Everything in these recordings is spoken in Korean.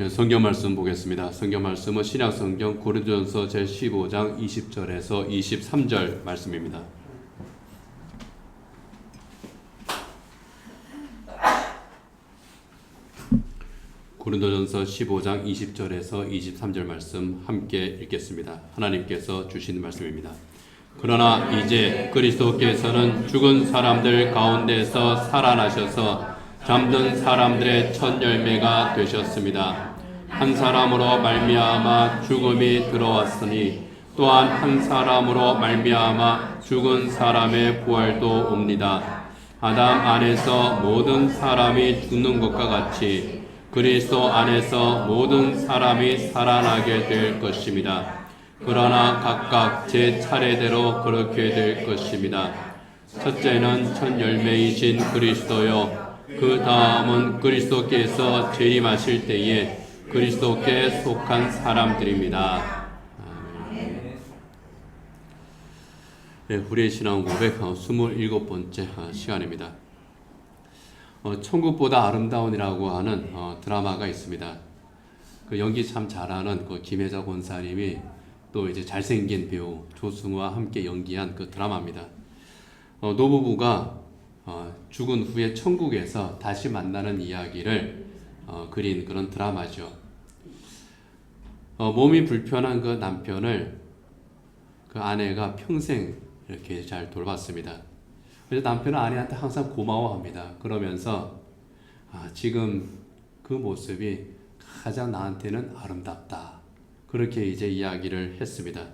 성경 말씀 보겠습니다. 성경 말씀은 신약성경 고린도전서 제15장 20절에서 23절 말씀입니다. 고린도전서 15장 20절에서 23절 말씀 함께 읽겠습니다. 하나님께서 주신 말씀입니다. 그러나 이제 그리스도께서는 죽은 사람들 가운데서 살아나셔서 잠든 사람들의 첫 열매가 되셨습니다. 한 사람으로 말미암아 죽음이 들어왔으니 또한 한 사람으로 말미암아 죽은 사람의 부활도 옵니다. 아담 안에서 모든 사람이 죽는 것과 같이 그리스도 안에서 모든 사람이 살아나게 될 것입니다. 그러나 각각 제 차례대로 그렇게 될 것입니다. 첫째는 첫 열매이신 그리스도요. 그 다음은 그리스도께서 재림하실 때에 그리스도께 속한 사람들입니다. 아멘. 네, 우리의 신앙 고백 27번째 시간입니다. 천국보다 아름다운이라고 하는 드라마가 있습니다. 그 연기 참 잘하는 그 김혜자 권사님이 또 이제 잘생긴 배우 조승우와 함께 연기한 그 드라마입니다. 노부부가 죽은 후에 천국에서 다시 만나는 이야기를 그린 그런 드라마죠. 몸이 불편한 그 남편을 그 아내가 평생 이렇게 잘 돌봤습니다. 그래서 남편은 아내한테 항상 고마워합니다. 그러면서 지금 그 모습이 가장 나한테는 아름답다. 그렇게 이제 이야기를 했습니다.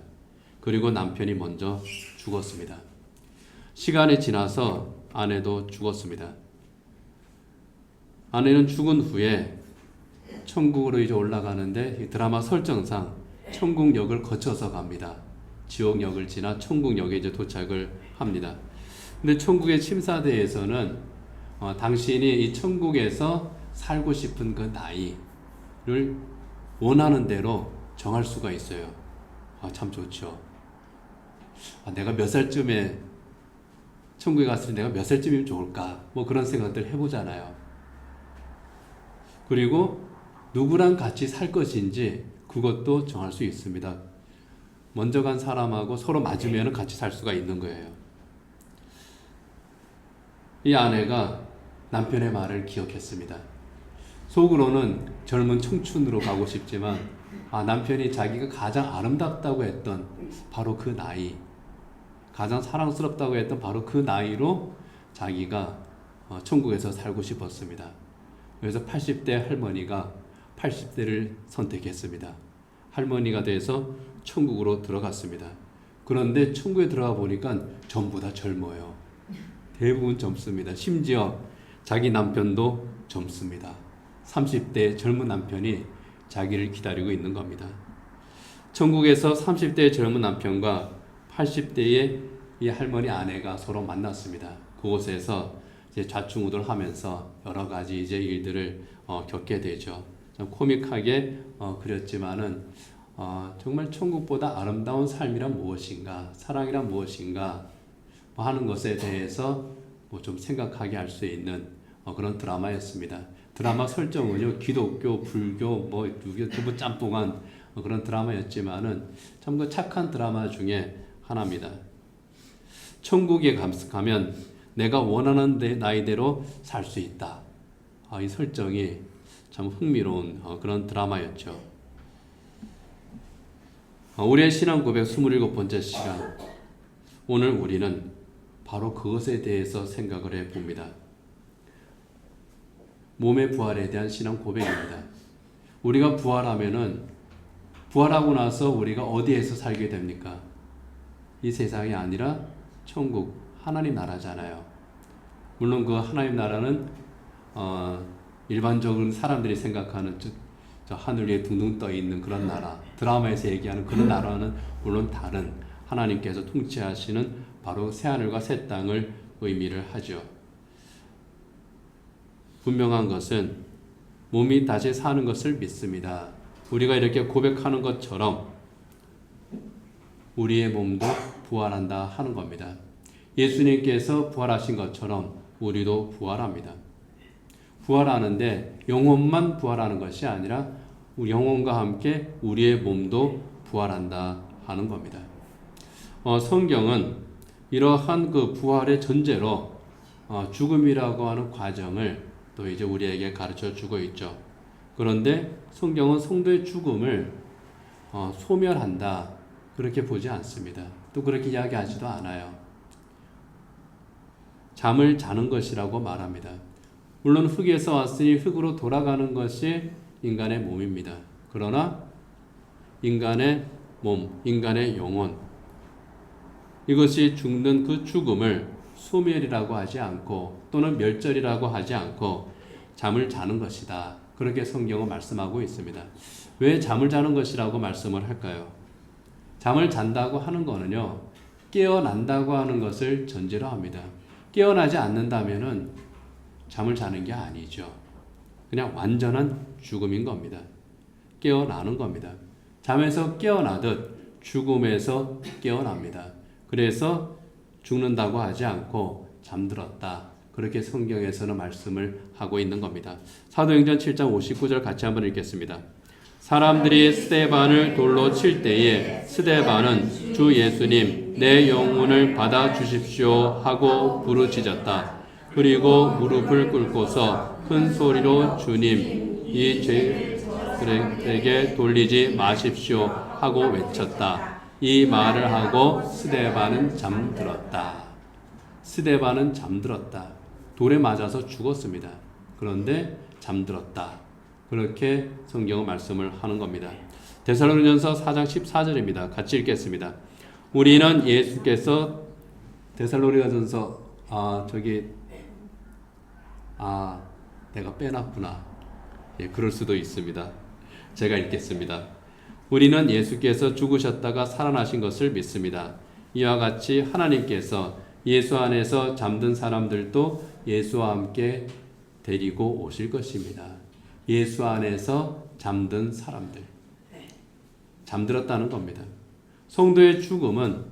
그리고 남편이 먼저 죽었습니다. 시간이 지나서 아내도 죽었습니다. 아내는 죽은 후에 천국으로 이제 올라가는데 이 드라마 설정상 천국역을 거쳐서 갑니다. 지옥역을 지나 천국역에 이제 도착을 합니다. 근데 천국의 심사대에서는 당신이 이 천국에서 살고 싶은 그 나이를 원하는 대로 정할 수가 있어요. 참 좋죠. 내가 몇 살쯤에 천국에 갔을 때 내가 몇 살쯤이면 좋을까? 뭐 그런 생각들 해보잖아요. 그리고 누구랑 같이 살 것인지 그것도 정할 수 있습니다. 먼저 간 사람하고 서로 맞으면 같이 살 수가 있는 거예요. 이 아내가 남편의 말을 기억했습니다. 속으로는 젊은 청춘으로 가고 싶지만 남편이 자기가 가장 아름답다고 했던 바로 그 나이, 가장 사랑스럽다고 했던 바로 그 나이로 자기가 천국에서 살고 싶었습니다. 그래서 80대 할머니가 80대를 선택했습니다. 할머니가 돼서 천국으로 들어갔습니다. 그런데 천국에 들어가 보니까 전부 다 젊어요. 대부분 젊습니다. 심지어 자기 남편도 젊습니다. 30대 젊은 남편이 자기를 기다리고 있는 겁니다. 천국에서 30대의 젊은 남편과 80대의 이 할머니 아내가 서로 만났습니다. 그곳에서 이제 좌충우돌하면서 여러 가지 이제 일들을 겪게 되죠. 좀 코믹하게 그렸지만은 정말 천국보다 아름다운 삶이란 무엇인가, 사랑이란 무엇인가 하는 것에 대해서 좀 생각하게 할 수 있는 그런 드라마였습니다. 드라마 설정은요, 기독교, 불교, 두부 짬뽕한 그런 드라마였지만은 참 그 착한 드라마 중에 하나입니다. 천국에 가면 내가 원하는 나이대로 살 수 있다. 이 설정이 참 흥미로운 그런 드라마였죠. 우리의 신앙 고백 27번째 시간. 오늘 우리는 바로 그것에 대해서 생각을 해봅니다. 몸의 부활에 대한 신앙 고백입니다. 우리가 부활하고 나서 우리가 어디에서 살게 됩니까? 이 세상이 아니라 천국, 하나님 나라잖아요. 물론 그 하나님 나라는 일반적으로 사람들이 생각하는 저 하늘 위에 둥둥 떠 있는 그런 나라, 드라마에서 얘기하는 그런 나라는 물론 다른 하나님께서 통치하시는 바로 새하늘과 새 땅을 의미를 하죠. 분명한 것은 몸이 다시 사는 것을 믿습니다. 우리가 이렇게 고백하는 것처럼 우리의 몸도 부활한다 하는 겁니다. 예수님께서 부활하신 것처럼 우리도 부활합니다. 부활하는데 영혼만 부활하는 것이 아니라 우리 영혼과 함께 우리의 몸도 부활한다 하는 겁니다. 성경은 이러한 그 부활의 전제로 죽음이라고 하는 과정을 또 이제 우리에게 가르쳐 주고 있죠. 그런데 성경은 성도의 죽음을 소멸한다 그렇게 보지 않습니다. 또 그렇게 이야기하지도 않아요. 잠을 자는 것이라고 말합니다. 물론 흙에서 왔으니 흙으로 돌아가는 것이 인간의 몸입니다. 그러나 인간의 몸, 인간의 영혼, 이것이 죽는 그 죽음을 소멸이라고 하지 않고 또는 멸절이라고 하지 않고 잠을 자는 것이다. 그렇게 성경은 말씀하고 있습니다. 왜 잠을 자는 것이라고 말씀을 할까요? 잠을 잔다고 하는 거는요, 깨어난다고 하는 것을 전제로 합니다. 깨어나지 않는다면은 잠을 자는 게 아니죠. 그냥 완전한 죽음인 겁니다. 깨어나는 겁니다. 잠에서 깨어나듯 죽음에서 깨어납니다. 그래서 죽는다고 하지 않고 잠들었다. 그렇게 성경에서는 말씀을 하고 있는 겁니다. 사도행전 7장 59절 같이 한번 읽겠습니다. 사람들이 스데반을 돌로 칠 때에 스데반은 주 예수님 내 영혼을 받아 주십시오 하고 부르짖었다. 그리고 무릎을 꿇고서 큰 소리로 주님 이 죄들에게 돌리지 마십시오 하고 외쳤다. 이 말을 하고 스데반은 잠들었다. 스데반은 잠들었다. 돌에 맞아서 죽었습니다. 그런데 잠들었다. 그렇게 성경은 말씀을 하는 겁니다. 데살로니가전서 4장 14절입니다. 같이 읽겠습니다. 우리는 예수께서 데살로니가전서 내가 빼놨구나. 예, 그럴 수도 있습니다. 제가 읽겠습니다. 우리는 예수께서 죽으셨다가 살아나신 것을 믿습니다. 이와 같이 하나님께서 예수 안에서 잠든 사람들도 예수와 함께 데리고 오실 것입니다. 예수 안에서 잠든 사람들. 잠들었다는 겁니다. 성도의 죽음은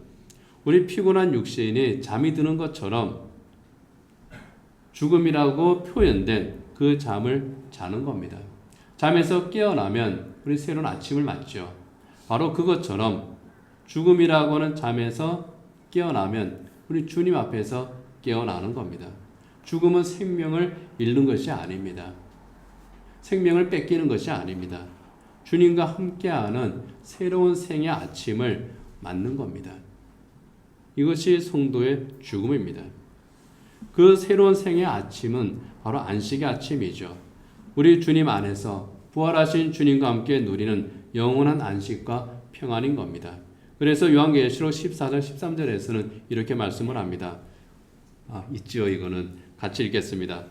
우리 피곤한 육신이 잠이 드는 것처럼 죽음이라고 표현된 그 잠을 자는 겁니다. 잠에서 깨어나면 우리 새로운 아침을 맞죠. 바로 그것처럼 죽음이라고 하는 잠에서 깨어나면 우리 주님 앞에서 깨어나는 겁니다. 죽음은 생명을 잃는 것이 아닙니다. 생명을 뺏기는 것이 아닙니다. 주님과 함께하는 새로운 생의 아침을 맞는 겁니다. 이것이 성도의 죽음입니다. 그 새로운 생의 아침은 바로 안식의 아침이죠. 우리 주님 안에서 부활하신 주님과 함께 누리는 영원한 안식과 평안인 겁니다. 그래서 요한계시록 14장 13절에서는 이렇게 말씀을 합니다. 있지요. 이거는 같이 읽겠습니다.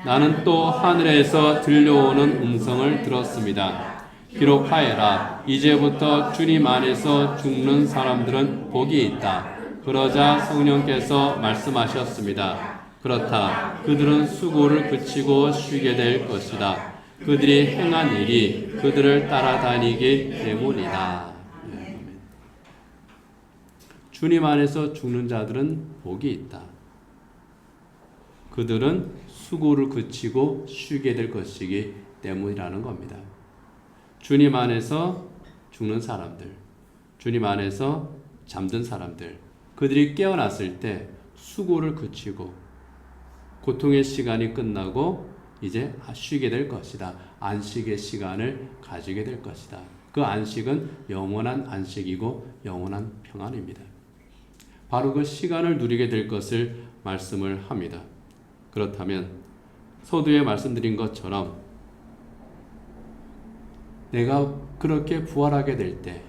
나는 또 하늘에서 들려오는 음성을 들었습니다. 기록하여라. 이제부터 주님 안에서 죽는 사람들은 복이 있다. 그러자 성령께서 말씀하셨습니다. 그렇다. 그들은 수고를 그치고 쉬게 될 것이다. 그들이 행한 일이 그들을 따라다니기 때문이다. 주님 안에서 죽는 자들은 복이 있다. 그들은 수고를 그치고 쉬게 될 것이기 때문이라는 겁니다. 주님 안에서 죽는 사람들, 주님 안에서 잠든 사람들, 그들이 깨어났을 때 수고를 그치고 고통의 시간이 끝나고 이제 쉬게 될 것이다. 안식의 시간을 가지게 될 것이다. 그 안식은 영원한 안식이고 영원한 평안입니다. 바로 그 시간을 누리게 될 것을 말씀을 합니다. 그렇다면 서두에 말씀드린 것처럼 내가 그렇게 부활하게 될 때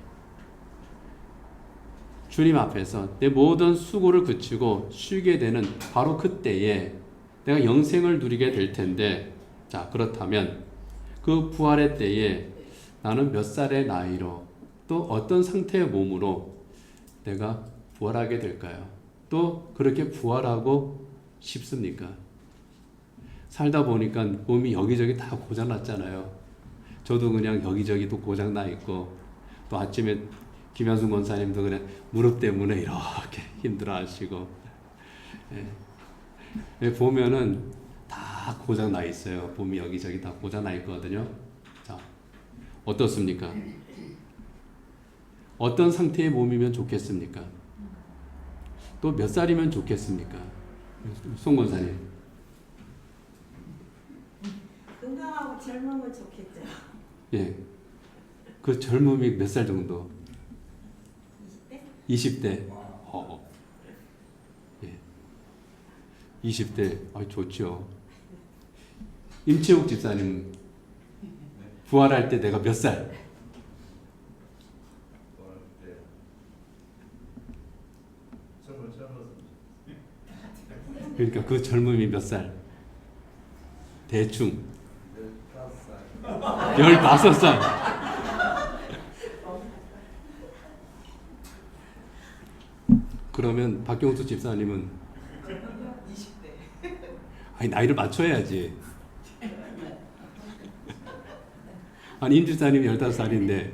주님 앞에서 내 모든 수고를 그치고 쉬게 되는 바로 그때에 내가 영생을 누리게 될 텐데, 자, 그렇다면 그 부활의 때에 나는 몇 살의 나이로 또 어떤 상태의 몸으로 내가 부활하게 될까요? 또 그렇게 부활하고 싶습니까? 살다 보니까 몸이 여기저기 다 고장났잖아요. 저도 그냥 여기저기 또 고장나 있고, 또 아침에 김현순 권사님도 그래 무릎 때문에 이렇게 힘들어 하시고, 보면은 다 고장 나 있어요. 몸이 여기저기 다 고장 나 있거든요. 자, 어떻습니까? 어떤 상태의 몸이면 좋겠습니까? 또 몇 살이면 좋겠습니까? 송 권사님. 건강하고 젊으면 좋겠죠. 예. 그 젊음이 몇 살 정도? 20대? 20대. 예. 20대. 좋죠. 임채욱 집사님, 부활할 때 내가 몇 살? 그러니까 그 젊음이 몇 살? 대충 15살. 그러면 박경수 집사님은 20대. 아니 나이를 맞춰야지. 아니 임 집사님이 15살인데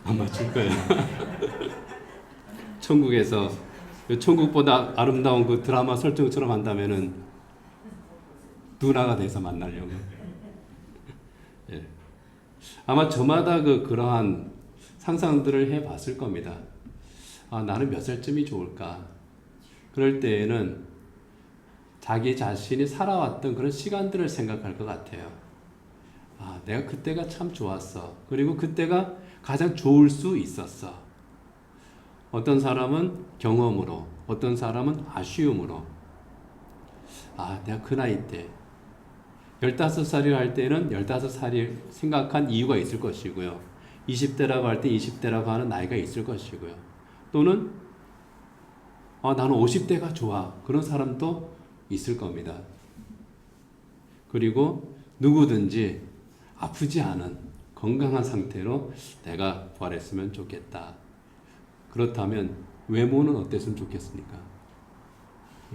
안 맞출 거야. 천국에서 천국보다 아름다운 그 드라마 설정처럼 한다면은 누나가 돼서 만나려고. 예. 아마 저마다 그러한 상상들을 해봤을 겁니다. 나는 몇 살쯤이 좋을까? 그럴 때에는 자기 자신이 살아왔던 그런 시간들을 생각할 것 같아요. 내가 그때가 참 좋았어. 그리고 그때가 가장 좋을 수 있었어. 어떤 사람은 경험으로, 어떤 사람은 아쉬움으로. 내가 그 나이 때 15살이라 할 때는 15살이 생각한 이유가 있을 것이고요. 20대라고 할 때 20대라고 하는 나이가 있을 것이고요. 또는 나는 50대가 좋아. 그런 사람도 있을 겁니다. 그리고 누구든지 아프지 않은 건강한 상태로 내가 부활했으면 좋겠다. 그렇다면 외모는 어땠으면 좋겠습니까?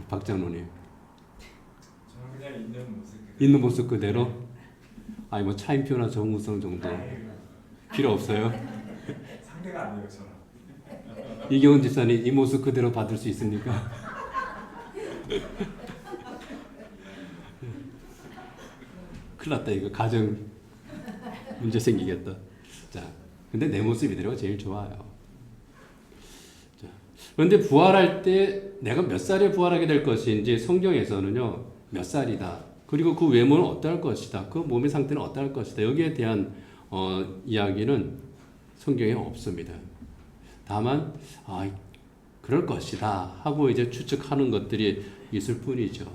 박 장로님. 저는 그냥 있는 모습 그대로? 뭐 차인표나 정우성 정도 필요 없어요? 상대가 아니에요 저는. 이경은 집사님 이 모습 그대로 받을 수 있습니까? 큰일 났다. 이거 가정 문제 생기겠다. 자, 근데 내 모습 이대로가 제일 좋아요. 자, 그런데 부활할 때 내가 몇 살에 부활하게 될 것인지 성경에서는요, 몇 살이다. 그리고 그 외모는 어떠할 것이다. 그 몸의 상태는 어떠할 것이다. 여기에 대한 이야기는 성경에 없습니다. 다만 그럴 것이다 하고 이제 추측하는 것들이 있을 뿐이죠.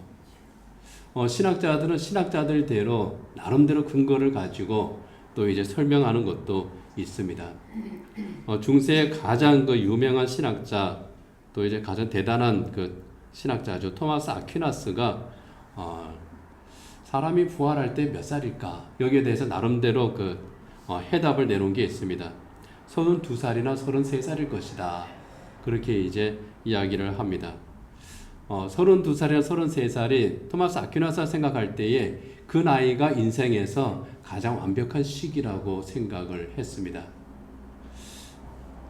신학자들은 신학자들대로 나름대로 근거를 가지고 또 이제 설명하는 것도 있습니다. 중세의 가장 유명한 신학자 또 이제 가장 대단한 그 신학자죠. 토마스 아퀴나스가 사람이 부활할 때 몇 살일까? 여기에 대해서 나름대로 해답을 내놓은 게 있습니다. 32살이나 33살일 것이다. 그렇게 이제 이야기를 합니다. 32살이나 33살이 토마스 아퀴나스가 생각할 때에 그 나이가 인생에서 가장 완벽한 시기라고 생각을 했습니다.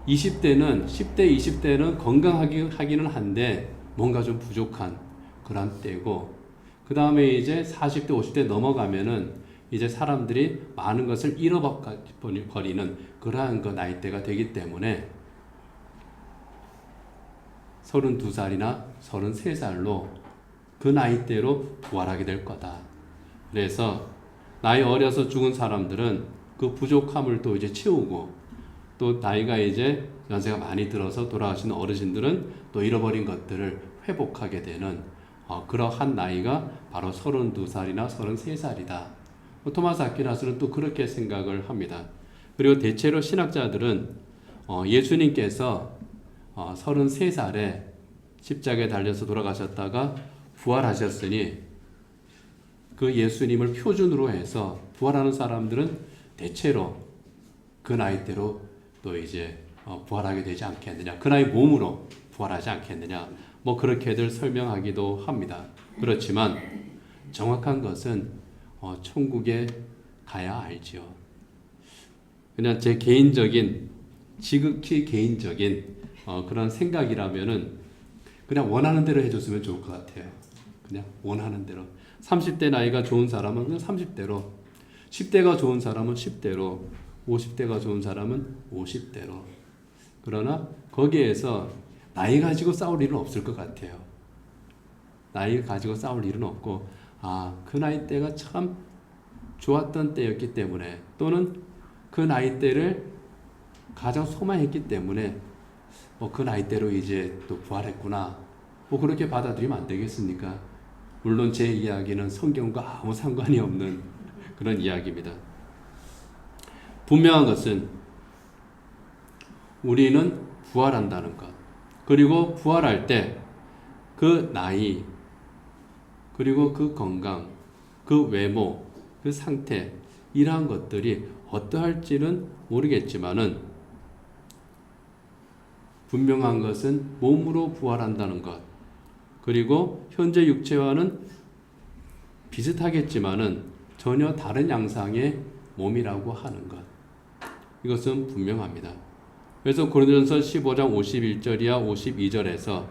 20대는 10대, 20대는 건강하기는 한데 뭔가 좀 부족한 그런 때고 그 다음에 이제 40대, 50대 넘어가면은 이제 사람들이 많은 것을 잃어버리는 그러한 나이대가 되기 때문에 32살이나 33살로 그 나이대로 부활하게 될 거다. 그래서 나이 어려서 죽은 사람들은 그 부족함을 또 이제 채우고 또 나이가 이제 연세가 많이 들어서 돌아가시는 어르신들은 또 잃어버린 것들을 회복하게 되는 그러한 나이가 바로 32살이나 33살이다. 토마스 아퀴나스는 또 그렇게 생각을 합니다. 그리고 대체로 신학자들은 예수님께서 33살에 십자가에 달려서 돌아가셨다가 부활하셨으니 그 예수님을 표준으로 해서 부활하는 사람들은 대체로 그 나이대로 또 이제 부활하게 되지 않겠느냐. 그 나이 몸으로 부활하지 않겠느냐. 그렇게들 설명하기도 합니다. 그렇지만 정확한 것은 천국에 가야 알지요. 그냥 제 개인적인 지극히 개인적인 그런 생각이라면은 그냥 원하는 대로 해줬으면 좋을 것 같아요. 그냥 원하는 대로. 30대 나이가 좋은 사람은 그냥 30대로 10대가 좋은 사람은 10대로, 50대가 좋은 사람은 50대로. 그러나 거기에서 나이 가지고 싸울 일은 없을 것 같아요. 나이 가지고 싸울 일은 없고, 그 나이 때가 참 좋았던 때였기 때문에, 또는 그 나이 때를 가장 소망했기 때문에 그 나이대로 이제 또 부활했구나, 그렇게 받아들이면 안 되겠습니까? 물론 제 이야기는 성경과 아무 상관이 없는 그런 이야기입니다. 분명한 것은 우리는 부활한다는 것, 그리고 부활할 때 그 나이, 그리고 그 건강, 그 외모, 그 상태, 이러한 것들이 어떠할지는 모르겠지만은 분명한 것은 몸으로 부활한다는 것, 그리고 현재 육체와는 비슷하겠지만은 전혀 다른 양상의 몸이라고 하는 것, 이것은 분명합니다. 그래서 고린도전서 15장 51절이야 52절에서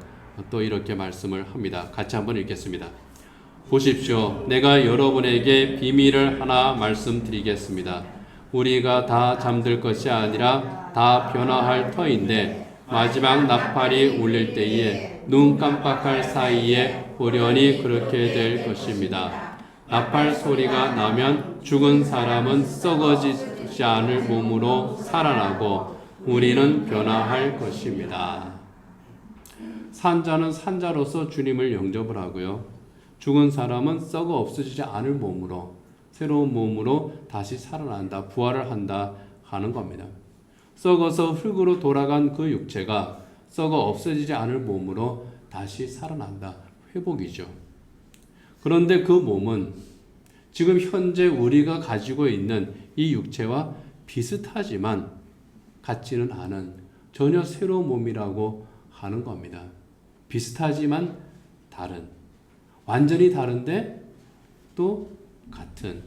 또 이렇게 말씀을 합니다. 같이 한번 읽겠습니다. 보십시오. 내가 여러분에게 비밀을 하나 말씀드리겠습니다. 우리가 다 잠들 것이 아니라 다 변화할 터인데 마지막 나팔이 울릴 때에 눈 깜빡할 사이에 호련히 그렇게 될 것입니다. 나팔 소리가 나면 죽은 사람은 썩어지지 않을 몸으로 살아나고 우리는 변화할 것입니다. 산자는 산자로서 주님을 영접을 하고요. 죽은 사람은 썩어 없어지지 않을 몸으로, 새로운 몸으로 다시 살아난다, 부활을 한다 하는 겁니다. 썩어서 흙으로 돌아간 그 육체가 썩어 없어지지 않을 몸으로 다시 살아난다, 회복이죠. 그런데 그 몸은 지금 현재 우리가 가지고 있는 이 육체와 비슷하지만 같지는 않은 전혀 새로운 몸이라고 하는 겁니다. 비슷하지만 다른, 완전히 다른데 또 같은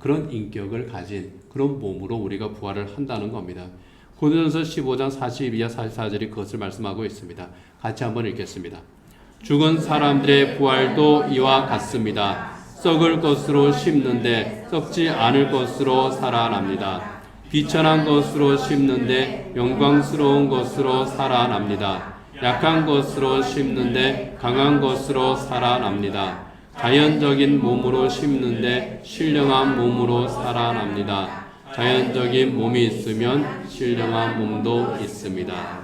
그런 인격을 가진 그런 몸으로 우리가 부활을 한다는 겁니다. 고린도전서 15장 42와 44절이 그것을 말씀하고 있습니다. 같이 한번 읽겠습니다. 죽은 사람들의 부활도 이와 같습니다. 썩을 것으로 심는데 썩지 않을 것으로 살아납니다. 비천한 것으로 심는데 영광스러운 것으로 살아납니다. 약한 것으로 심는데 강한 것으로 살아납니다. 자연적인 몸으로 심는데 신령한 몸으로 살아납니다. 자연적인 몸이 있으면 신령한 몸도 있습니다.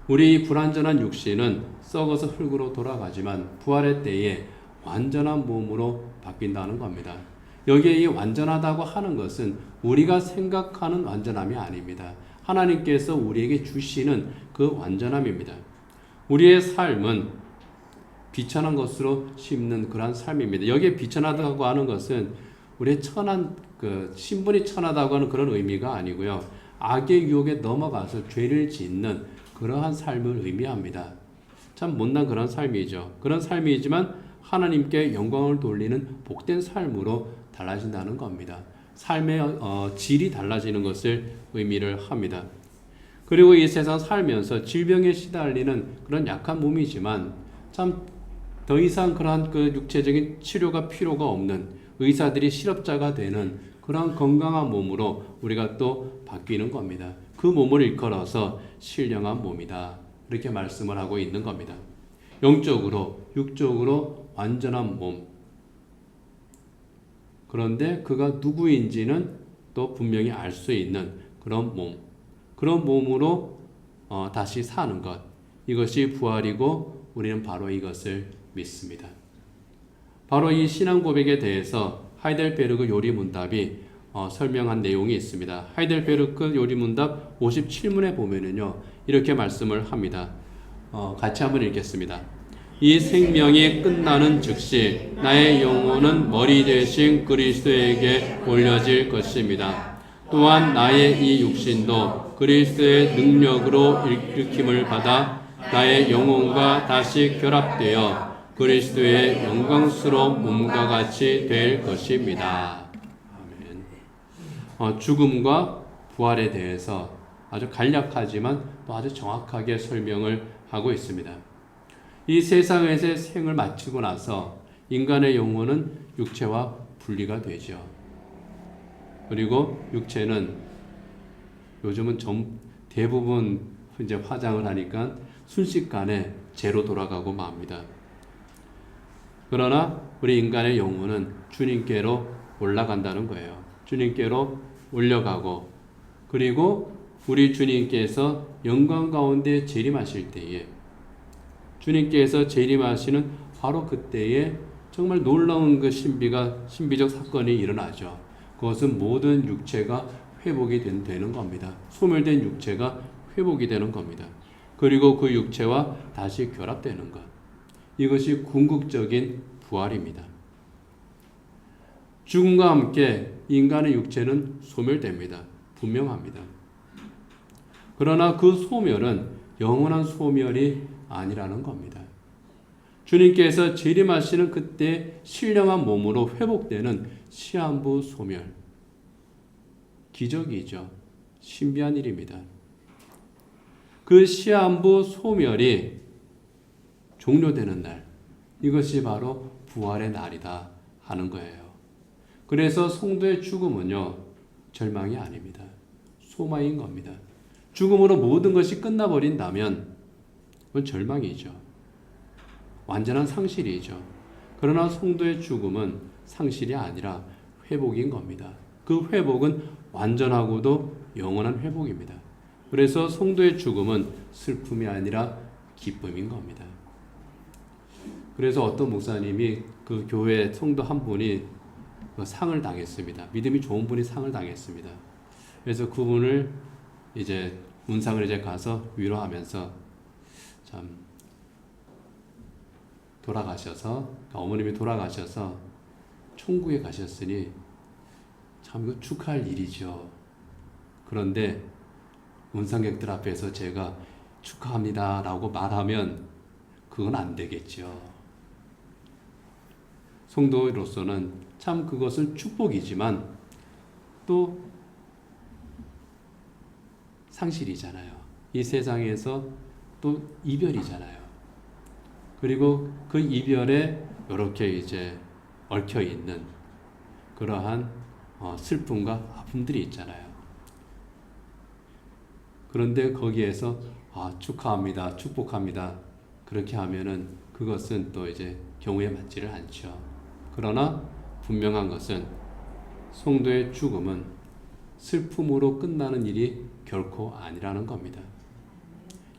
우리 불완전한 육신은 썩어서 흙으로 돌아가지만 부활의 때에 완전한 몸으로 바뀐다는 겁니다. 여기에 이 완전하다고 하는 것은 우리가 생각하는 완전함이 아닙니다. 하나님께서 우리에게 주시는 그 완전함입니다. 우리의 삶은 비천한 것으로 심는 그러한 삶입니다. 여기에 비천하다고 하는 것은 우리의 천한, 신분이 천하다고 하는 그런 의미가 아니고요. 악의 유혹에 넘어가서 죄를 짓는 그러한 삶을 의미합니다. 참 못난 그런 삶이죠. 그런 삶이지만 하나님께 영광을 돌리는 복된 삶으로 달라진다는 겁니다. 삶의 질이 달라지는 것을 의미를 합니다. 그리고 이 세상 살면서 질병에 시달리는 그런 약한 몸이지만 참 더 이상 그러한 그 육체적인 치료가 필요가 없는, 의사들이 실업자가 되는 그러한 건강한 몸으로 우리가 또 바뀌는 겁니다. 그 몸을 일컬어서 신령한 몸이다, 이렇게 말씀을 하고 있는 겁니다. 영적으로, 육적으로 완전한 몸. 그런데 그가 누구인지는 또 분명히 알 수 있는 그런 몸. 그런 몸으로 다시 사는 것. 이것이 부활이고 우리는 바로 이것을 믿습니다. 바로 이 신앙 고백에 대해서 하이델베르크 요리문답이 설명한 내용이 있습니다. 하이델베르크 요리문답 57문에 보면은요, 이렇게 말씀을 합니다. 같이 한번 읽겠습니다. 이 생명이 끝나는 즉시 나의 영혼은 머리 대신 그리스도에게 올려질 것입니다. 또한 나의 이 육신도 그리스도의 능력으로 일으킴을 받아 나의 영혼과 다시 결합되어 그리스도의 영광스러운 몸과 같이 될 것입니다. 아멘. 죽음과 부활에 대해서 아주 간략하지만 또 아주 정확하게 설명을 하고 있습니다. 이 세상에서의 생을 마치고 나서 인간의 영혼은 육체와 분리가 되죠. 그리고 육체는 요즘은 대부분 이제 화장을 하니까 순식간에 제로 돌아가고 맙니다. 그러나 우리 인간의 영혼은 주님께로 올라간다는 거예요. 주님께로 올려가고, 그리고 우리 주님께서 영광 가운데 재림하실 때에, 주님께서 재림하시는 바로 그때에 정말 놀라운 그 신비적 사건이 일어나죠. 그것은 모든 육체가 회복이 되는 겁니다. 소멸된 육체가 회복이 되는 겁니다. 그리고 그 육체와 다시 결합되는 것. 이것이 궁극적인 부활입니다. 죽음과 함께 인간의 육체는 소멸됩니다. 분명합니다. 그러나 그 소멸은 영원한 소멸이 아니라는 겁니다. 주님께서 재림하시는 그때 신령한 몸으로 회복되는 시한부 소멸. 기적이죠. 신비한 일입니다. 그 시한부 소멸이 종료되는 날, 이것이 바로 부활의 날이다 하는 거예요. 그래서 성도의 죽음은요, 절망이 아닙니다. 소망인 겁니다. 죽음으로 모든 것이 끝나버린다면 그건 절망이죠. 완전한 상실이죠. 그러나 성도의 죽음은 상실이 아니라 회복인 겁니다. 그 회복은 완전하고도 영원한 회복입니다. 그래서 성도의 죽음은 슬픔이 아니라 기쁨인 겁니다. 그래서 어떤 목사님이 그 교회 성도 한 분이 상을 당했습니다. 믿음이 좋은 분이 상을 당했습니다. 그래서 그분을 이제 문상을 이제 가서 위로하면서 참 돌아가셔서, 어머님이 돌아가셔서 천국에 가셨으니 참 이거 축하할 일이죠. 그런데 문상객들 앞에서 제가 축하합니다 라고 말하면 그건 안 되겠죠. 성도로서는 참 그것은 축복이지만 또 상실이잖아요. 이 세상에서 또 이별이잖아요. 그리고 그 이별에 이렇게 이제 얽혀 있는 그러한 슬픔과 아픔들이 있잖아요. 그런데 거기에서 축하합니다, 축복합니다 그렇게 하면은 그것은 또 이제 경우에 맞지를 않죠. 그러나 분명한 것은 성도의 죽음은 슬픔으로 끝나는 일이 결코 아니라는 겁니다.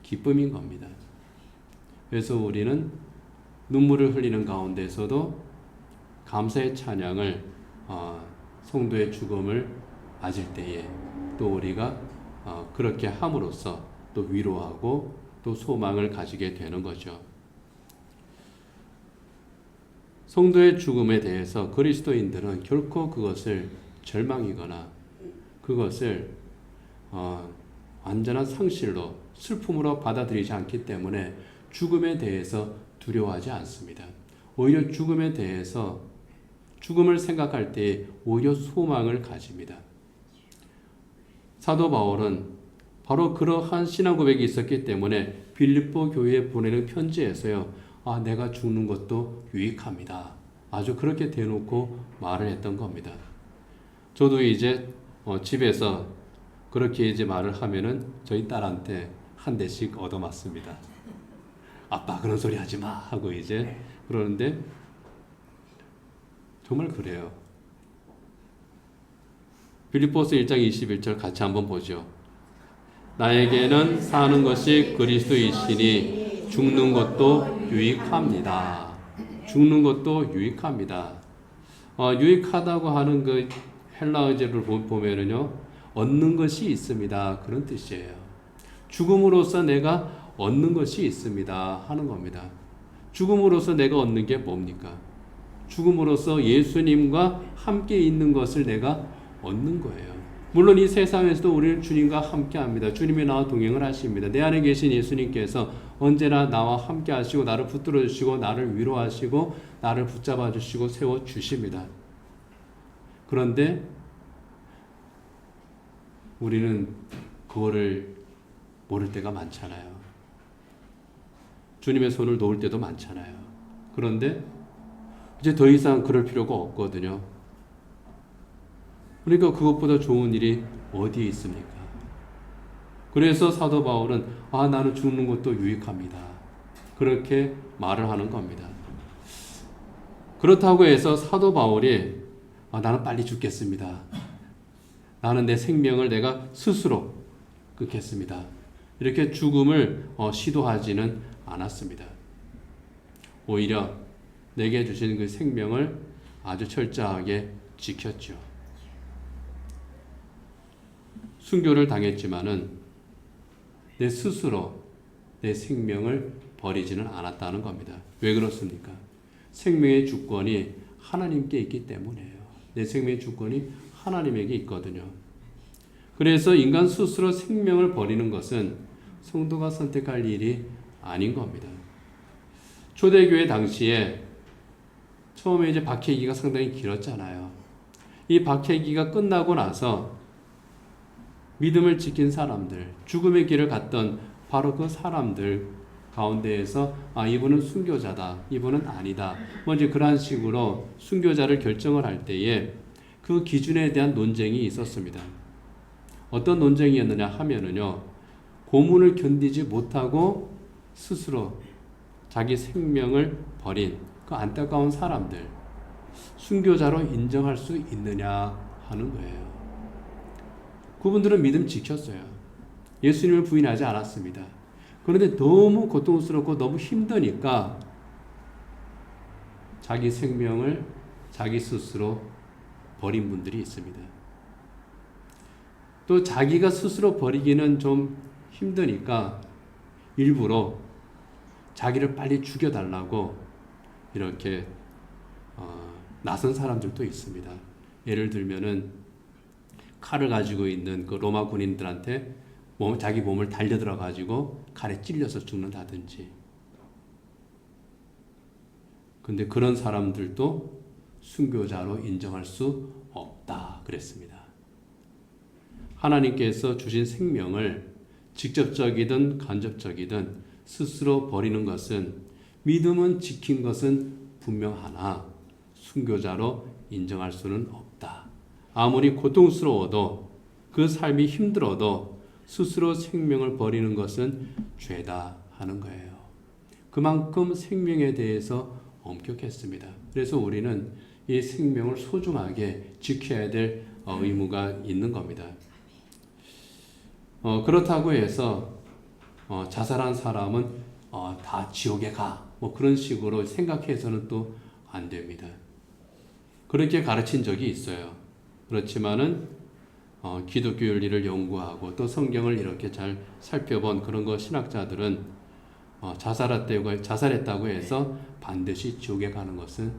기쁨인 겁니다. 그래서 우리는 눈물을 흘리는 가운데서도 감사의 찬양을 성도의 죽음을 맞을 때에 또 우리가 그렇게 함으로써 또 위로하고 또 소망을 가지게 되는 거죠. 성도의 죽음에 대해서 그리스도인들은 결코 그것을 절망이거나 그것을 완전한 상실로 슬픔으로 받아들이지 않기 때문에 죽음에 대해서 두려워하지 않습니다. 오히려 죽음에 대해서 죽음을 생각할 때 오히려 소망을 가집니다. 사도 바울은 바로 그러한 신앙 고백이 있었기 때문에 빌립보 교회에 보내는 편지에서요, 내가 죽는 것도 유익합니다. 아주 그렇게 대놓고 말을 했던 겁니다. 저도 이제 집에서 그렇게 이제 말을 하면은 저희 딸한테 한 대씩 얻어맞습니다. 아빠 그런 소리 하지 마 하고 이제 그러는데 정말 그래요. 빌립보서 1장 21절 같이 한번 보죠. 나에게는 사는 것이 그리스도이시니 죽는 것도 유익합니다. 죽는 것도 유익합니다. 유익하다고 하는 그 헬라어제를 보면은요, 얻는 것이 있습니다. 그런 뜻이에요. 죽음으로써 내가 얻는 것이 있습니다. 하는 겁니다. 죽음으로써 내가 얻는 게 뭡니까? 죽음으로써 예수님과 함께 있는 것을 내가 얻는 거예요. 물론 이 세상에서도 우리는 주님과 함께 합니다. 주님이 나와 동행을 하십니다. 내 안에 계신 예수님께서 언제나 나와 함께 하시고 나를 붙들어 주시고 나를 위로하시고 나를 붙잡아 주시고 세워 주십니다. 그런데 우리는 그거를 모를 때가 많잖아요. 주님의 손을 놓을 때도 많잖아요. 그런데 이제 더 이상 그럴 필요가 없거든요. 그러니까 그것보다 좋은 일이 어디에 있습니까? 그래서 사도 바울은 나는 죽는 것도 유익합니다. 그렇게 말을 하는 겁니다. 그렇다고 해서 사도 바울이 나는 빨리 죽겠습니다. 나는 내 생명을 내가 스스로 끊겠습니다. 이렇게 죽음을 시도하지는 않았습니다. 오히려 내게 주신 그 생명을 아주 철저하게 지켰죠. 순교를 당했지만은 내 스스로 내 생명을 버리지는 않았다는 겁니다. 왜 그렇습니까? 생명의 주권이 하나님께 있기 때문이에요. 내 생명의 주권이 하나님에게 있거든요. 그래서 인간 스스로 생명을 버리는 것은 성도가 선택할 일이 아닌 겁니다. 초대교회 당시에 처음에 이제 박해기가 상당히 길었잖아요. 이 박해기가 끝나고 나서 믿음을 지킨 사람들, 죽음의 길을 갔던 바로 그 사람들 가운데에서 이분은 순교자다, 이분은 아니다. 이제 그러한 식으로 순교자를 결정을 할 때에 그 기준에 대한 논쟁이 있었습니다. 어떤 논쟁이었느냐 하면은요, 고문을 견디지 못하고 스스로 자기 생명을 버린 그 안타까운 사람들, 순교자로 인정할 수 있느냐 하는 거예요. 그분들은 믿음 지켰어요. 예수님을 부인하지 않았습니다. 그런데 너무 고통스럽고 너무 힘드니까 자기 생명을 자기 스스로 버린 분들이 있습니다. 또 자기가 스스로 버리기는 좀 힘드니까 일부러 자기를 빨리 죽여달라고 이렇게 나선 사람들도 있습니다. 예를 들면은 칼을 가지고 있는 그 로마 군인들한테 자기 몸을 달려들어 가지고 칼에 찔려서 죽는다든지. 근데 그런 사람들도 순교자로 인정할 수 없다 그랬습니다. 하나님께서 주신 생명을 직접적이든 간접적이든 스스로 버리는 것은, 믿음은 지킨 것은 분명하나 순교자로 인정할 수는 없다. 아무리 고통스러워도 그 삶이 힘들어도 스스로 생명을 버리는 것은 죄다 하는 거예요. 그만큼 생명에 대해서 엄격했습니다. 그래서 우리는 이 생명을 소중하게 지켜야 될 의무가 있는 겁니다. 그렇다고 해서 자살한 사람은 다 지옥에 가, 그런 식으로 생각해서는 또 안 됩니다. 그렇게 가르친 적이 있어요. 그렇지만은 기독교 윤리를 연구하고 또 성경을 이렇게 잘 살펴본 그런 거 신학자들은 자살했다고 해서 반드시 지옥에 가는 것은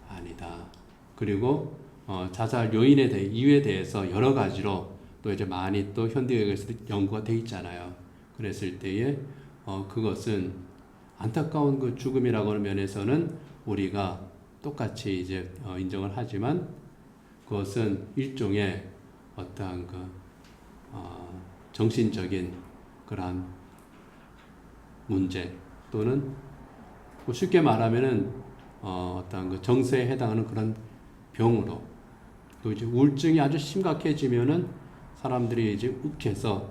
아니다. 그리고 자살 요인에 대해, 이유에 대해서 여러 가지로 또 이제 많이 또 현대의학에서 연구가 돼 있잖아요. 그랬을 때에 그것은 안타까운 그 죽음이라고 하는 면에서는 우리가 똑같이 이제 인정을 하지만, 그것은 일종의 어떠한 그 정신적인 그러한 문제, 또는 쉽게 말하면은 어떠한 그 정서에 해당하는 그런 병으로, 또 이제 우울증이 아주 심각해지면은 사람들이 이제 욱해서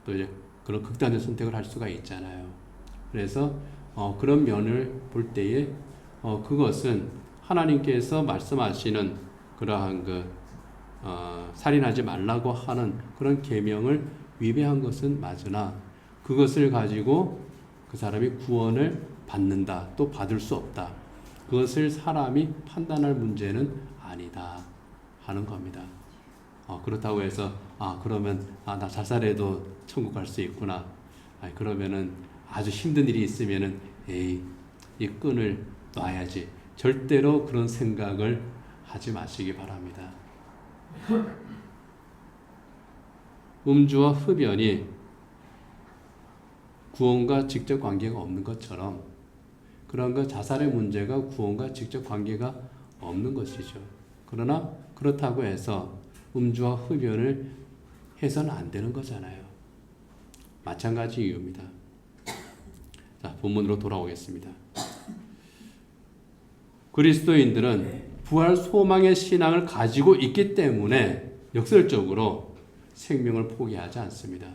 또 이제 그런 극단적 선택을 할 수가 있잖아요. 그래서 그런 면을 볼 때에 그것은 하나님께서 말씀하시는 그러한 그 살인하지 말라고 하는 그런 계명을 위배한 것은 맞으나, 그것을 가지고 그 사람이 구원을 받는다, 또 받을 수 없다, 그것을 사람이 판단할 문제는 아니다 하는 겁니다. 그렇다고 해서 그러면 나 자살해도 천국 갈 수 있구나, 그러면은 아주 힘든 일이 있으면은 이 끈을 놔야지, 절대로 그런 생각을 하지 마시기 바랍니다. 음주와 흡연이 구원과 직접 관계가 없는 것처럼, 그런 것, 자살의 문제가 구원과 직접 관계가 없는 것이죠. 그러나 그렇다고 해서 음주와 흡연을 해서는 안 되는 거잖아요. 마찬가지 이유입니다. 자, 본문으로 돌아오겠습니다. 그리스도인들은 부활 소망의 신앙을 가지고 있기 때문에 역설적으로 생명을 포기하지 않습니다.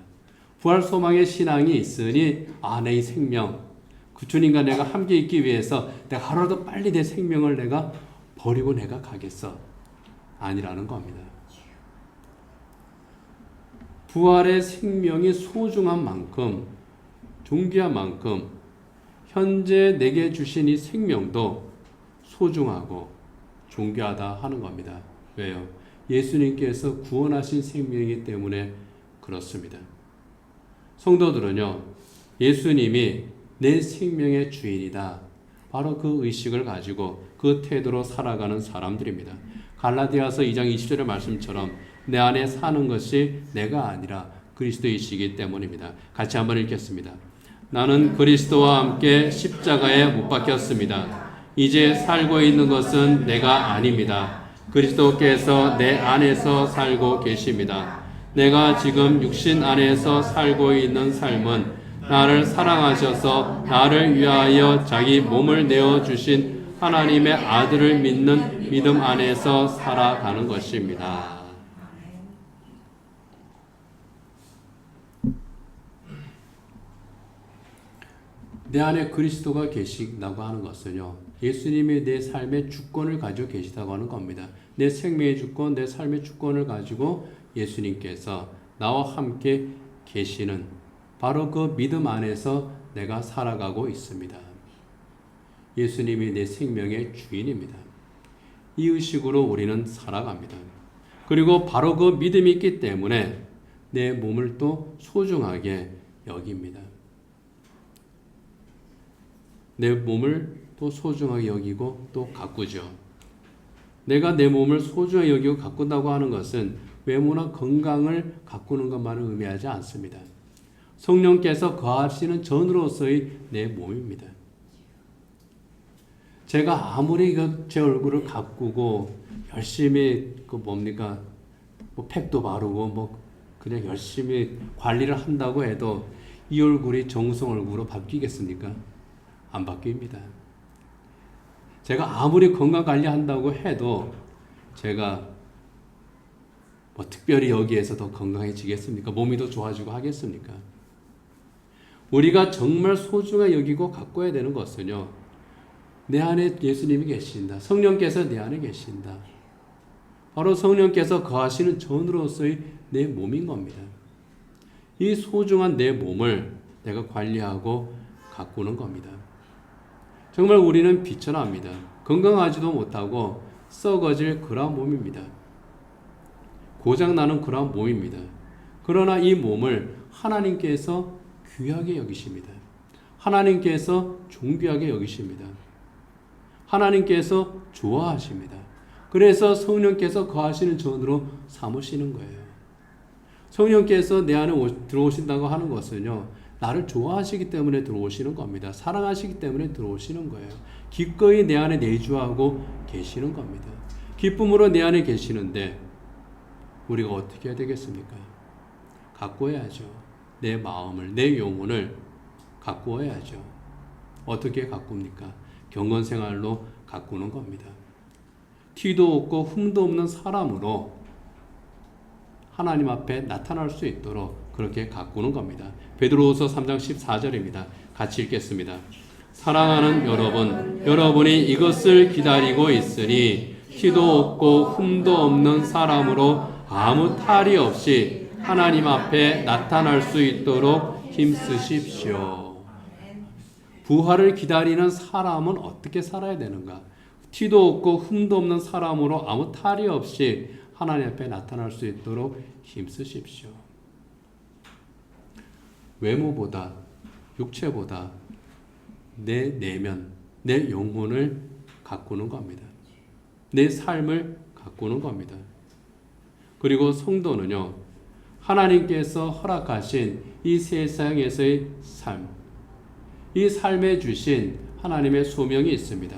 부활 소망의 신앙이 있으니 내 생명, 그 주님과 내가 함께 있기 위해서 내가 하루라도 빨리 내 생명을 내가 버리고 내가 가겠어. 아니라는 겁니다. 부활의 생명이 소중한 만큼, 존귀한 만큼 현재 내게 주신 이 생명도 소중하고 존귀하다 하는 겁니다. 왜요? 예수님께서 구원하신 생명이기 때문에 그렇습니다. 성도들은요, 예수님이 내 생명의 주인이다. 바로 그 의식을 가지고 그 태도로 살아가는 사람들입니다. 갈라디아서 2장 20절의 말씀처럼 내 안에 사는 것이 내가 아니라 그리스도이시기 때문입니다. 같이 한번 읽겠습니다. 나는 그리스도와 함께 십자가에 못 박혔습니다. 이제 살고 있는 것은 내가 아닙니다. 그리스도께서 내 안에서 살고 계십니다. 내가 지금 육신 안에서 살고 있는 삶은 나를 사랑하셔서 나를 위하여 자기 몸을 내어주신 하나님의 아들을 믿는 믿음 안에서 살아가는 것입니다. 내 안에 그리스도가 계신다고 하는 것은요, 예수님이 내 삶의 주권을 가지고 계시다고 하는 겁니다. 내 생명의 주권, 내 삶의 주권을 가지고 예수님께서 나와 함께 계시는 바로 그 믿음 안에서 내가 살아가고 있습니다. 예수님이 내 생명의 주인입니다. 이 의식으로 우리는 살아갑니다. 그리고 바로 그 믿음이 있기 때문에 내 몸을 또 소중하게 여깁니다. 내 몸을 또 소중하게 여기고 또 가꾸죠. 내가 내 몸을 소중하게 여기고 가꾼다고 하는 것은 외모나 건강을 가꾸는 것만을 의미하지 않습니다. 성령께서 거하시는 전으로서의 내 몸입니다. 제가 아무리 제 얼굴을 가꾸고 열심히 팩도 바르고 그냥 열심히 관리를 한다고 해도 이 얼굴이 정우성 얼굴로 바뀌겠습니까? 안 바뀝니다. 제가 아무리 건강 관리한다고 해도 제가 특별히 여기에서 더 건강해지겠습니까? 몸이 더 좋아지고 하겠습니까? 우리가 정말 소중하게 여기고 가꿔야 되는 것은요, 내 안에 예수님이 계신다. 성령께서 내 안에 계신다. 바로 성령께서 거하시는 전으로서의 내 몸인 겁니다. 이 소중한 내 몸을 내가 관리하고 가꾸는 겁니다. 정말 우리는 비천합니다. 건강하지도 못하고 썩어질 그러한 몸입니다. 고장나는 그러한 몸입니다. 그러나 이 몸을 하나님께서 귀하게 여기십니다. 하나님께서 존귀하게 여기십니다. 하나님께서 좋아하십니다. 그래서 성령께서 거하시는 전으로 삼으시는 거예요. 성령께서 내 안에 들어오신다고 하는 것은요, 나를 좋아하시기 때문에 들어오시는 겁니다. 사랑하시기 때문에 들어오시는 거예요. 기꺼이 내 안에 내주하고 계시는 겁니다. 기쁨으로 내 안에 계시는데 우리가 어떻게 해야 되겠습니까? 가꾸어야죠. 내 마음을, 내 영혼을 가꾸어야죠. 어떻게 가꿉니까? 경건생활로 가꾸는 겁니다. 티도 없고 흠도 없는 사람으로 하나님 앞에 나타날 수 있도록 그렇게 가꾸는 겁니다. 베드로후서 3장 14절입니다. 같이 읽겠습니다. 사랑하는 여러분, 여러분이 이것을 기다리고 있으니 티도 없고 흠도 없는 사람으로 아무 탈이 없이 하나님 앞에 나타날 수 있도록 힘쓰십시오. 부활을 기다리는 사람은 어떻게 살아야 되는가? 티도 없고 흠도 없는 사람으로 아무 탈이 없이 하나님 앞에 나타날 수 있도록 힘쓰십시오. 외모보다, 육체보다 내 내면, 내 영혼을 가꾸는 겁니다. 내 삶을 가꾸는 겁니다. 그리고 성도는요, 하나님께서 허락하신 이 세상에서의 삶, 이 삶에 주신 하나님의 소명이 있습니다.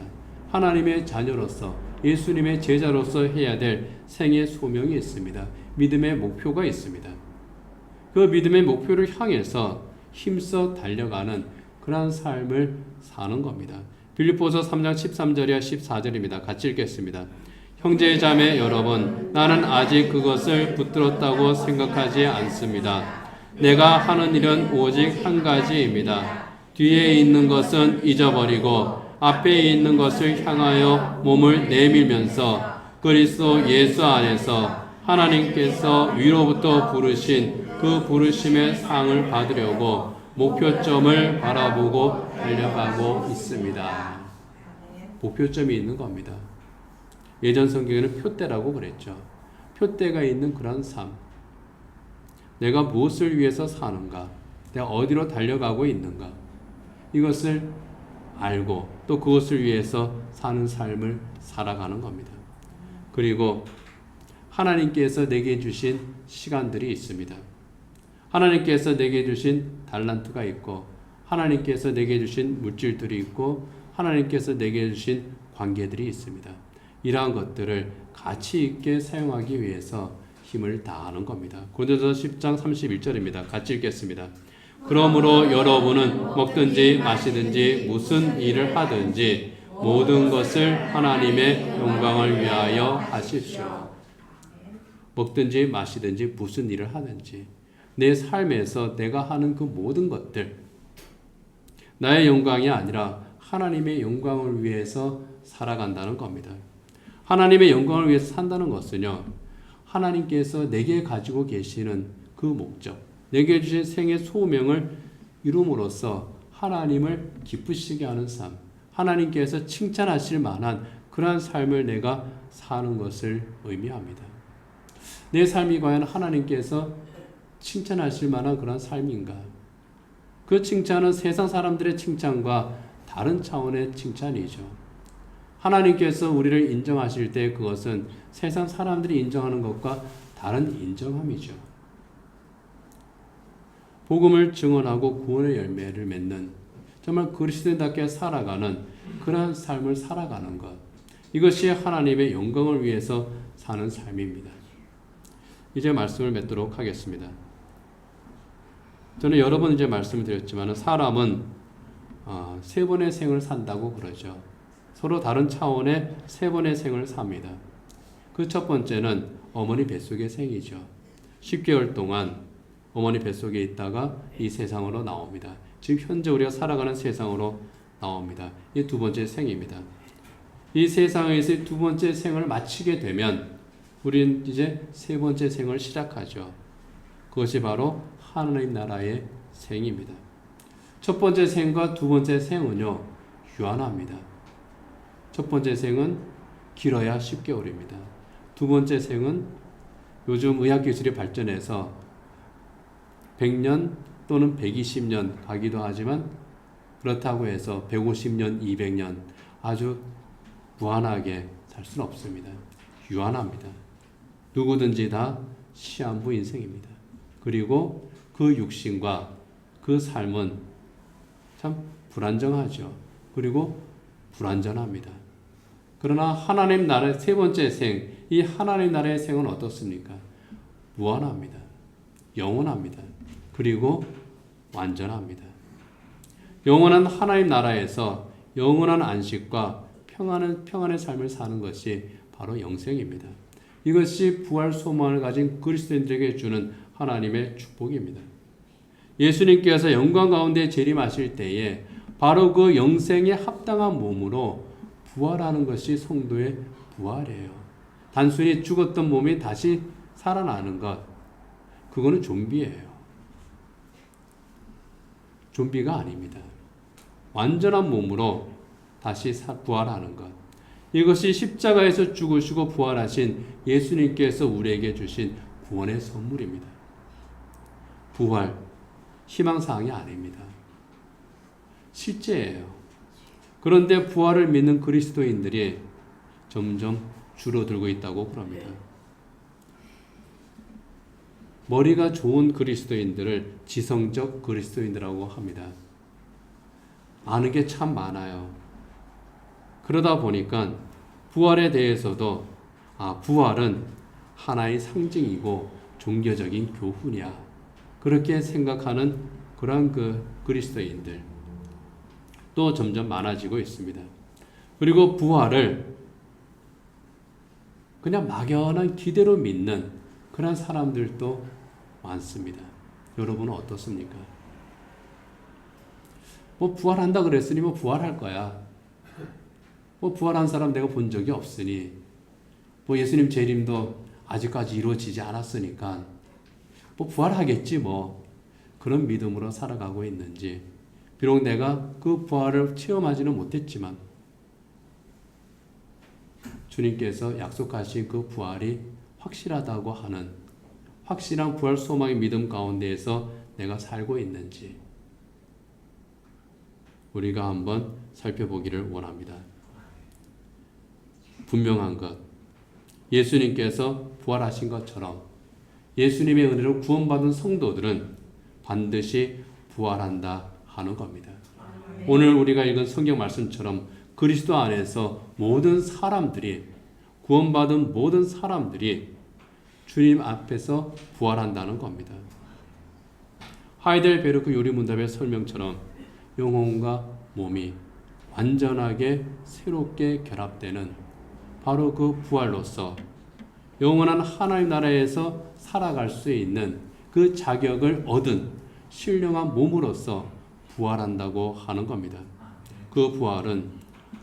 하나님의 자녀로서, 예수님의 제자로서 해야 될 생의 소명이 있습니다. 믿음의 목표가 있습니다. 그 믿음의 목표를 향해서 힘써 달려가는 그러한 삶을 사는 겁니다. 빌립보서 3장 13절이야 14절입니다. 같이 읽겠습니다. 형제 자매 여러분, 나는 아직 그것을 붙들었다고 생각하지 않습니다. 내가 하는 일은 오직 한 가지입니다. 뒤에 있는 것은 잊어버리고 앞에 있는 것을 향하여 몸을 내밀면서 그리스도 예수 안에서 하나님께서 위로부터 부르신 그 부르심의 상을 받으려고 목표점을 바라보고 달려가고 있습니다. 목표점이 있는 겁니다. 예전 성경에는 표대라고 그랬죠. 표대가 있는 그런 삶. 내가 무엇을 위해서 사는가? 내가 어디로 달려가고 있는가? 이것을 알고 또 그것을 위해서 사는 삶을 살아가는 겁니다. 그리고 하나님께서 내게 주신 시간들이 있습니다. 하나님께서 내게 주신 달란트가 있고 하나님께서 내게 주신 물질들이 있고 하나님께서 내게 주신 관계들이 있습니다. 이러한 것들을 가치 있게 사용하기 위해서 힘을 다하는 겁니다. 고린도서 10장 31절입니다. 같이 읽겠습니다. 그러므로 여러분은 먹든지 마시든지 무슨 일을 하든지 모든 것을 하나님의 영광을 위하여 하십시오. 먹든지 마시든지 무슨 일을 하든지 내 삶에서 내가 하는 그 모든 것들 나의 영광이 아니라 하나님의 영광을 위해서 살아간다는 겁니다. 하나님의 영광을 위해서 산다는 것은요, 하나님께서 내게 가지고 계시는 그 목적, 내게 주신 생의 소명을 이룸으로써 하나님을 기쁘시게 하는 삶, 하나님께서 칭찬하실 만한 그러한 삶을 내가 사는 것을 의미합니다. 내 삶이 과연 하나님께서 칭찬하실 만한 그런 삶인가? 그 칭찬은 세상 사람들의 칭찬과 다른 차원의 칭찬이죠. 하나님께서 우리를 인정하실 때 그것은 세상 사람들이 인정하는 것과 다른 인정함이죠. 복음을 증언하고 구원의 열매를 맺는 정말 그리스도인답게 살아가는 그러한 삶을 살아가는 것. 이것이 하나님의 영광을 위해서 사는 삶입니다. 이제 말씀을 맺도록 하겠습니다. 저는 여러 번 이제 말씀을 드렸지만 사람은 세 번의 생을 산다고 그러죠. 서로 다른 차원의 세 번의 생을 삽니다. 그 첫 번째는 어머니 뱃속의 생이죠. 10개월 동안 어머니 뱃속에 있다가 이 세상으로 나옵니다. 지금 현재 우리가 살아가는 세상으로 나옵니다. 이 두 번째 생입니다. 이 세상에서 두 번째 생을 마치게 되면 우리는 이제 세 번째 생을 시작하죠. 그것이 바로 하나님 나라의 생입니다. 첫 번째 생과 두 번째 생은요, 유한합니다. 첫 번째 생은 길어야 10개월입니다. 두 번째 생은 요즘 의학기술이 발전해서 100년 또는 120년 가기도 하지만 그렇다고 해서 150년, 200년 아주 무한하게 살 수는 없습니다. 유한합니다. 누구든지 다 시한부 인생입니다. 그리고 그 육신과 그 삶은 참 불안정하죠. 그리고 불완전합니다. 그러나 하나님 나라의 세 번째 생, 이 하나님 나라의 생은 어떻습니까? 무한합니다. 영원합니다. 그리고 완전합니다. 영원한 하나님 나라에서 영원한 안식과 평안의 삶을 사는 것이 바로 영생입니다. 이것이 부활 소망을 가진 그리스도인들에게 주는 하나님의 축복입니다. 예수님께서 영광 가운데 재림하실 때에 바로 그 영생에 합당한 몸으로 부활하는 것이 성도의 부활이에요. 단순히 죽었던 몸이 다시 살아나는 것, 그거는 좀비예요. 좀비가 아닙니다. 완전한 몸으로 다시 부활하는 것. 이것이 십자가에서 죽으시고 부활하신 예수님께서 우리에게 주신 구원의 선물입니다. 부활, 희망사항이 아닙니다. 실제예요. 그런데 부활을 믿는 그리스도인들이 점점 줄어들고 있다고 그럽니다. 머리가 좋은 그리스도인들을 지성적 그리스도인이라고 합니다. 아는 게 참 많아요. 그러다 보니까 부활에 대해서도 부활은 하나의 상징이고 종교적인 교훈이야. 그렇게 생각하는 그러한 그리스도인들. 또 점점 많아지고 있습니다. 그리고 부활을 그냥 막연한 기대로 믿는 그런 사람들도 많습니다. 여러분은 어떻습니까? 뭐 부활한다 그랬으니 뭐 부활할 거야. 뭐 부활한 사람 내가 본 적이 없으니, 뭐 예수님 재림도 아직까지 이루어지지 않았으니까 뭐 부활하겠지 뭐, 그런 믿음으로 살아가고 있는지, 비록 내가 그 부활을 체험하지는 못했지만 주님께서 약속하신 그 부활이 확실하다고 하는 확실한 부활 소망의 믿음 가운데에서 내가 살고 있는지 우리가 한번 살펴보기를 원합니다. 분명한 것, 예수님께서 부활하신 것처럼 예수님의 은혜로 구원받은 성도들은 반드시 부활한다 하는 겁니다. 오늘 우리가 읽은 성경 말씀처럼 그리스도 안에서 모든 사람들이, 구원받은 모든 사람들이 주님 앞에서 부활한다는 겁니다. 하이델베르크 요리문답의 설명처럼 영혼과 몸이 완전하게 새롭게 결합되는 바로 그 부활로서 영원한 하나님 나라에서 살아갈 수 있는 그 자격을 얻은 신령한 몸으로서 부활한다고 하는 겁니다. 그 부활은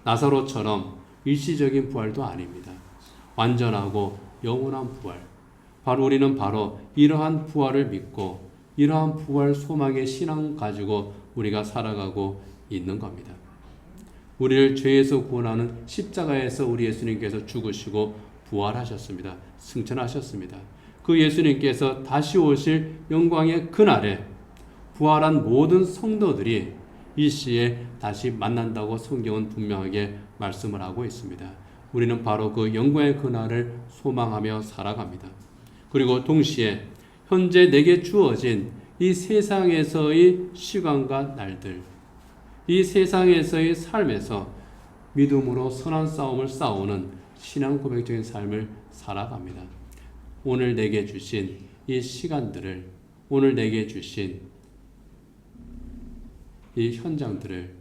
나사로처럼 일시적인 부활도 아닙니다. 완전하고 영원한 부활. 바로 우리는 바로 이러한 부활을 믿고 이러한 부활 소망의 신앙 가지고 우리가 살아가고 있는 겁니다. 우리를 죄에서 구원하는 십자가에서 우리 예수님께서 죽으시고 부활하셨습니다. 승천하셨습니다. 그 예수님께서 다시 오실 영광의 그날에 부활한 모든 성도들이 이 시에 다시 만난다고 성경은 분명하게 말씀을 하고 있습니다. 우리는 바로 그 영광의 그날을 소망하며 살아갑니다. 그리고 동시에 현재 내게 주어진 이 세상에서의 시간과 날들, 이 세상에서의 삶에서 믿음으로 선한 싸움을 싸우는 신앙 고백적인 삶을 살아갑니다. 오늘 내게 주신 이 시간들을, 오늘 내게 주신 이 현장들을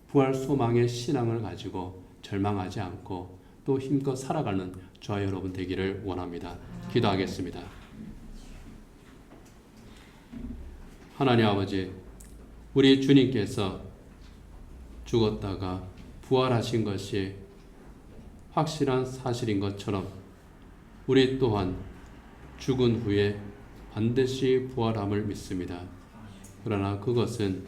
부활 소망의 신앙을 가지고 절망하지 않고 또 힘껏 살아가는 저와 여러분 되기를 원합니다. 기도하겠습니다. 하나님 아버지, 우리 주님께서 죽었다가 부활하신 것이 확실한 사실인 것처럼 우리 또한 죽은 후에 반드시 부활함을 믿습니다. 그러나 그것은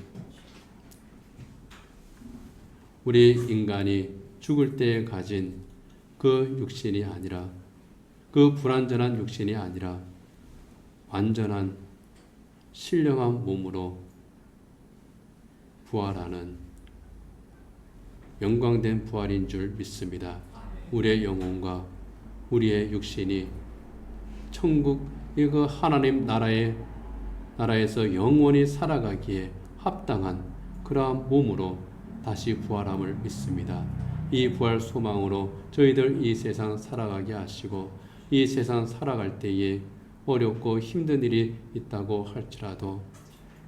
우리 인간이 죽을 때에 가진 그 육신이 아니라, 그 불완전한 육신이 아니라 완전한 신령한 몸으로 부활하는 영광된 부활인 줄 믿습니다. 우리의 영혼과 우리의 육신이 천국 그 하나님 나라에서 영원히 살아가기에 합당한 그러한 몸으로 다시 부활함을 믿습니다. 이 부활 소망으로 저희들 이 세상 살아가게 하시고, 이 세상 살아갈 때에 어렵고 힘든 일이 있다고 할지라도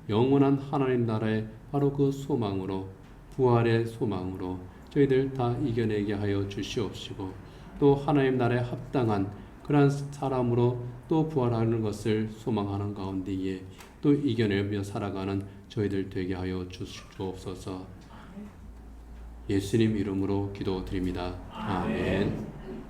영원한 하나님 나라의 바로 그 소망으로, 부활의 소망으로 저희들 다 이겨내게 하여 주시옵시고, 또 하나님 나라에 합당한 그러한 사람으로 또 부활하는 것을 소망하는 가운데에 또 이겨내며 살아가는 저희들 되게 하여 주옵소서. 예수님 이름으로 기도드립니다. 아멘.